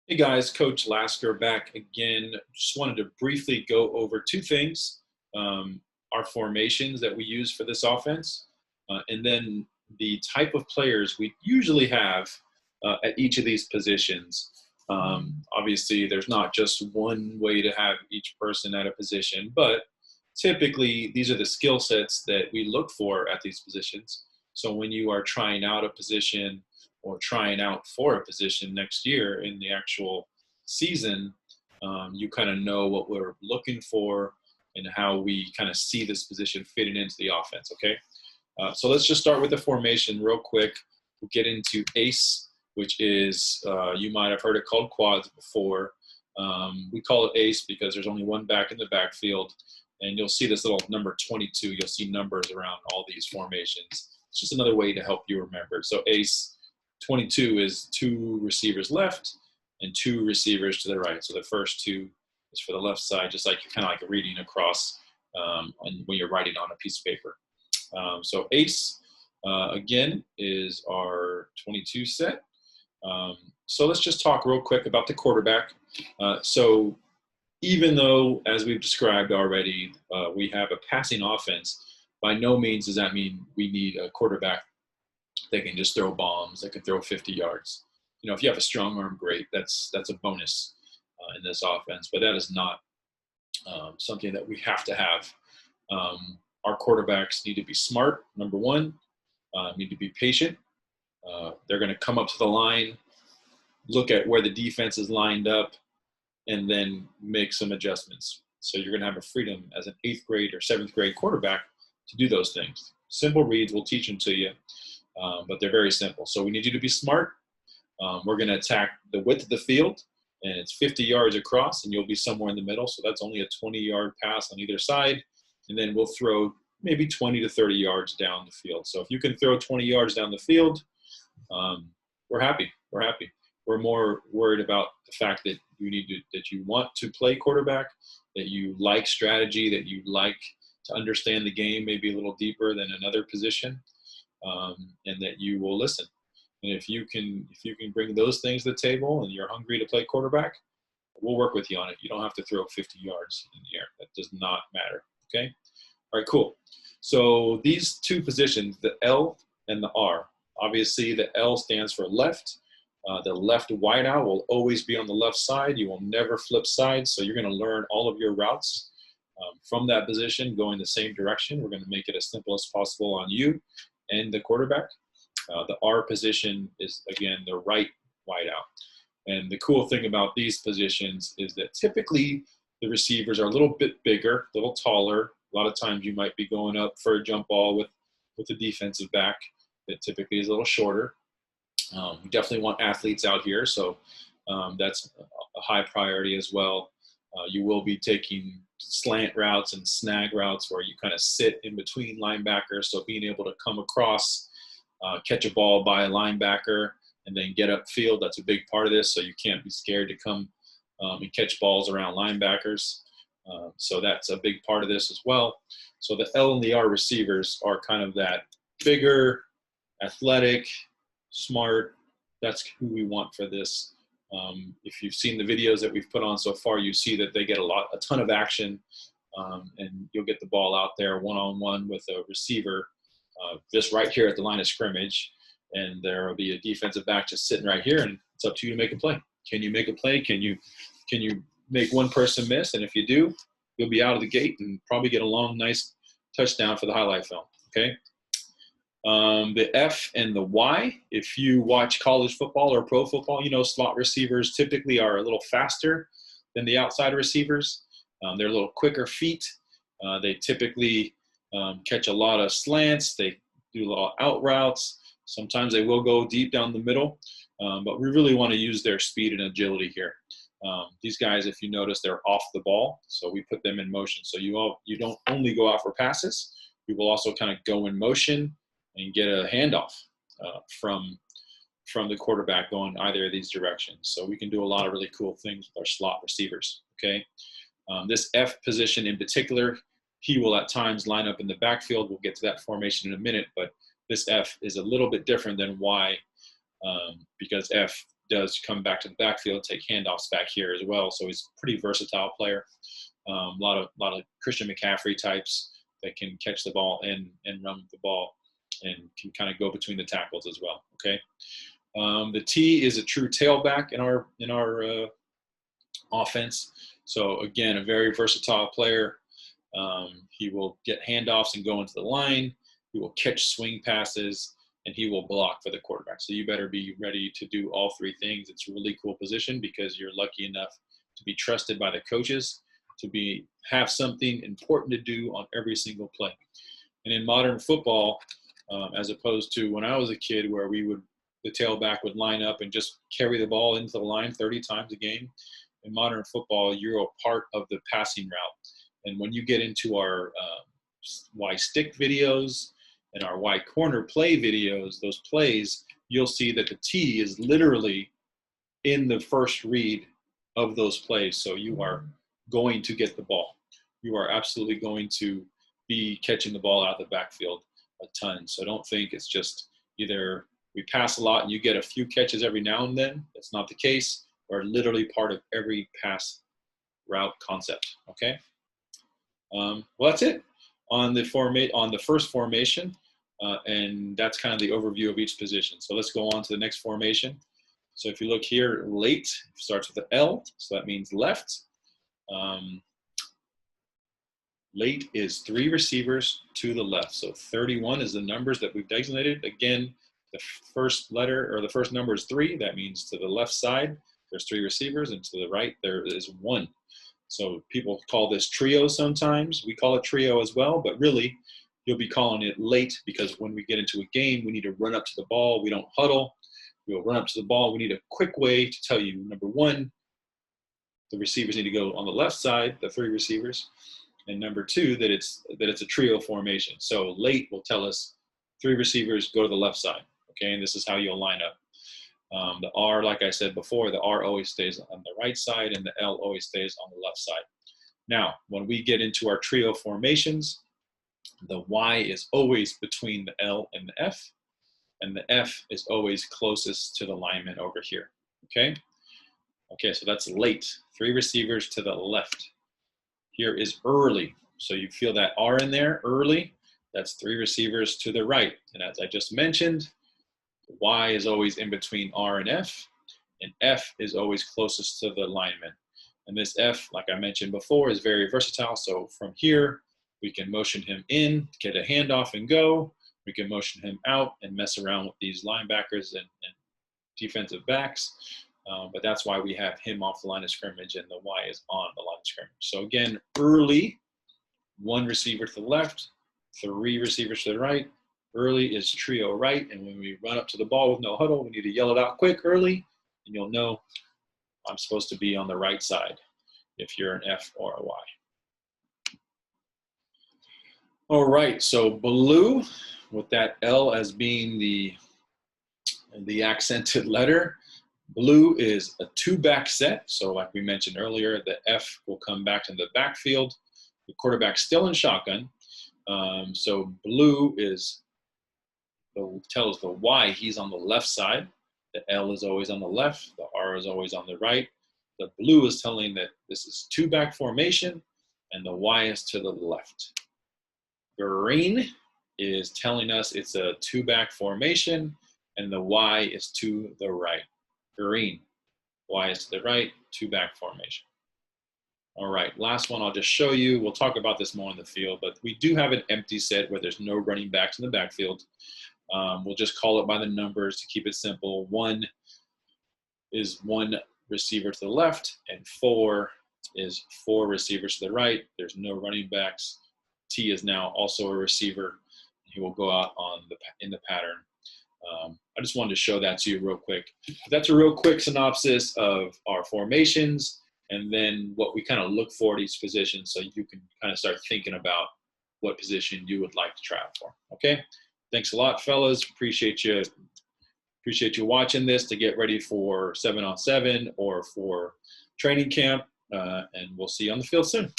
Hey guys, Coach Lasker back again. Just wanted to briefly go over two things, our formations that we use for this offense, and then the type of players we usually have at each of these positions. Obviously, there's not just one way to have each person at a position, but typically these are the skill sets that we look for at these positions. So when you are trying out a position or trying out for a position next year in the actual season, you kind of know what we're looking for and how we kind of see this position fitting into the offense. Okay. So let's just start with the formation real quick. We'll get into ACE, which is, you might have heard it called quads before. We call it ACE because there's only one back in the backfield. And you'll see this little number 22. You'll see numbers around all these formations. It's just another way to help you remember. So ACE 22 is two receivers left and two receivers to the right. So the first two is for the left side, just like kind of like reading across when you're writing on a piece of paper. So ACE, again, is our 22 set. So let's just talk real quick about the quarterback. So even though, as we've described already, we have a passing offense, by no means does that mean we need a quarterback that can just throw bombs, that can throw 50 yards. You know, if you have a strong arm, great. That's a bonus in this offense, but that is not something that we have to have. Our quarterbacks need to be smart, number one, need to be patient. They're going to come up to the line, look at where the defense is lined up, and then make some adjustments. So you're going to have a freedom as an 8th grade or 7th grade quarterback to do those things. Simple reads, we'll teach them to you, but they're very simple. So we need you to be smart. We're going to attack the width of the field, and it's 50 yards across, and you'll be somewhere in the middle. So that's only a 20-yard pass on either side, and then we'll throw maybe 20 to 30 yards down the field. So if you can throw 20 yards down the field, we're happy. We're happy. We're more worried about the fact that that you want to play quarterback, that you like strategy, that you like to understand the game maybe a little deeper than another position, and that you will listen. And if you can bring those things to the table and you're hungry to play quarterback, we'll work with you on it. You don't have to throw 50 yards in the air. That does not matter. Okay. All right, cool. So these two positions, the L and the R, obviously the L stands for left. The left wideout will always be on the left side. You will never flip sides. So you're going to learn all of your routes from that position going the same direction. We're going to make it as simple as possible on you and the quarterback. The R position is, again, the right wideout. And the cool thing about these positions is that typically the receivers are a little bit bigger, a little taller. A lot of times you might be going up for a jump ball with the defensive back that typically is a little shorter. We definitely want athletes out here, so that's a high priority as well. You will be taking slant routes and snag routes where you kind of sit in between linebackers, so being able to come across, catch a ball by a linebacker, and then get upfield, that's a big part of this, so you can't be scared to come and catch balls around linebackers. So that's a big part of this as well. So the L and the R receivers are kind of that bigger, athletic, smart. That's who we want for this. If you've seen the videos that we've put on so far, you see that they get a ton of action, and you'll get the ball out there one-on-one with a receiver just right here at the line of scrimmage, and there will be a defensive back just sitting right here, and it's up to you to make a play. Can you make a play? Can you make one person miss? And if you do, you'll be out of the gate and probably get a long, nice touchdown for the highlight film. Okay. The F and the Y, if you watch college football or pro football, you know slot receivers typically are a little faster than the outside receivers. They're a little quicker feet. They typically catch a lot of slants. They do a lot of out routes. Sometimes they will go deep down the middle, but we really want to use their speed and agility here. These guys, if you notice, they're off the ball, so we put them in motion. So you don't only go out for passes. You will also kind of go in motion and get a handoff from the quarterback going either of these directions. So we can do a lot of really cool things with our slot receivers, okay? This F position in particular, he will at times line up in the backfield. We'll get to that formation in a minute, but this F is a little bit different than Y because F does come back to the backfield, take handoffs back here as well. So he's a pretty versatile player. A lot of Christian McCaffrey types that can catch the ball and run with the ball and can kind of go between the tackles as well. Okay. The T is a true tailback in our offense. So again, a very versatile player. He will get handoffs and go into the line. He will catch swing passes, and he will block for the quarterback. So you better be ready to do all three things. It's a really cool position because you're lucky enough to be trusted by the coaches to have something important to do on every single play. And in modern football, as opposed to when I was a kid where the tailback would line up and just carry the ball into the line 30 times a game, in modern football, you're a part of the passing route. And when you get into our Y stick videos and our Y corner play videos, those plays, you'll see that the T is literally in the first read of those plays. So you are going to get the ball. You are absolutely going to be catching the ball out of the backfield a ton. So don't think it's just either we pass a lot and you get a few catches every now and then. That's not the case. We're literally part of every pass route concept. Okay. Well, that's it on the first formation, and that's kind of the overview of each position. So let's go on to the next formation. So if you look here, late starts with the L, so that means left. Late is 3 receivers to the left. So 31 is the numbers that we've designated. Again, the first letter or the first number is 3. That means to the left side, there's 3 receivers, and to the right, there is 1. So people call this trio sometimes. We call it trio as well, but really you'll be calling it late because when we get into a game, we need to run up to the ball. We don't huddle. We'll run up to the ball. We need a quick way to tell you, number 1, the receivers need to go on the left side, the 3 receivers, and number 2, that it's a trio formation. So late will tell us 3 receivers go to the left side, okay? And this is how you'll line up. The R, like I said before, the R always stays on the right side and the L always stays on the left side. Now, when we get into our trio formations, the Y is always between the L and the F, and the F is always closest to the lineman over here, okay? Okay, so that's late, 3 receivers to the left. Here is early, so you feel that R in there, early, that's 3 receivers to the right. And as I just mentioned, Y is always in between R and F is always closest to the lineman. And this F, like I mentioned before, is very versatile. So from here, we can motion him in, get a handoff and go. We can motion him out and mess around with these linebackers and defensive backs. But that's why we have him off the line of scrimmage and the Y is on the line of scrimmage. So again, early, 1 receiver to the left, 3 receivers to the right. Early is trio right, and when we run up to the ball with no huddle, we need to yell it out quick early, and you'll know I'm supposed to be on the right side if you're an F or a Y. All right, so blue, with that L as being the accented letter, blue is a 2-back set. So like we mentioned earlier, the F will come back to the backfield. The quarterback's still in shotgun. So blue tells the Y he's on the left side. The L is always on the left. The R is always on the right. The blue is telling that this is 2-back formation, and the Y is to the left. Green is telling us it's a 2-back formation, and the Y is to the right. Green, Y is to the right, 2-back formation. All right, last one I'll just show you. We'll talk about this more in the field, but we do have an empty set where there's no running backs in the backfield. We'll just call it by the numbers to keep it simple. 1 is 1 receiver to the left, and 4 is 4 receivers to the right. There's no running backs. T is now also a receiver. He will go out in the pattern. I just wanted to show that to you real quick. That's a real quick synopsis of our formations and then what we kind of look for at each position, so you can kind of start thinking about what position you would like to try out for. Okay, thanks a lot, fellas. Appreciate you watching this to get ready for 7-on-7 or for training camp, and we'll see you on the field soon.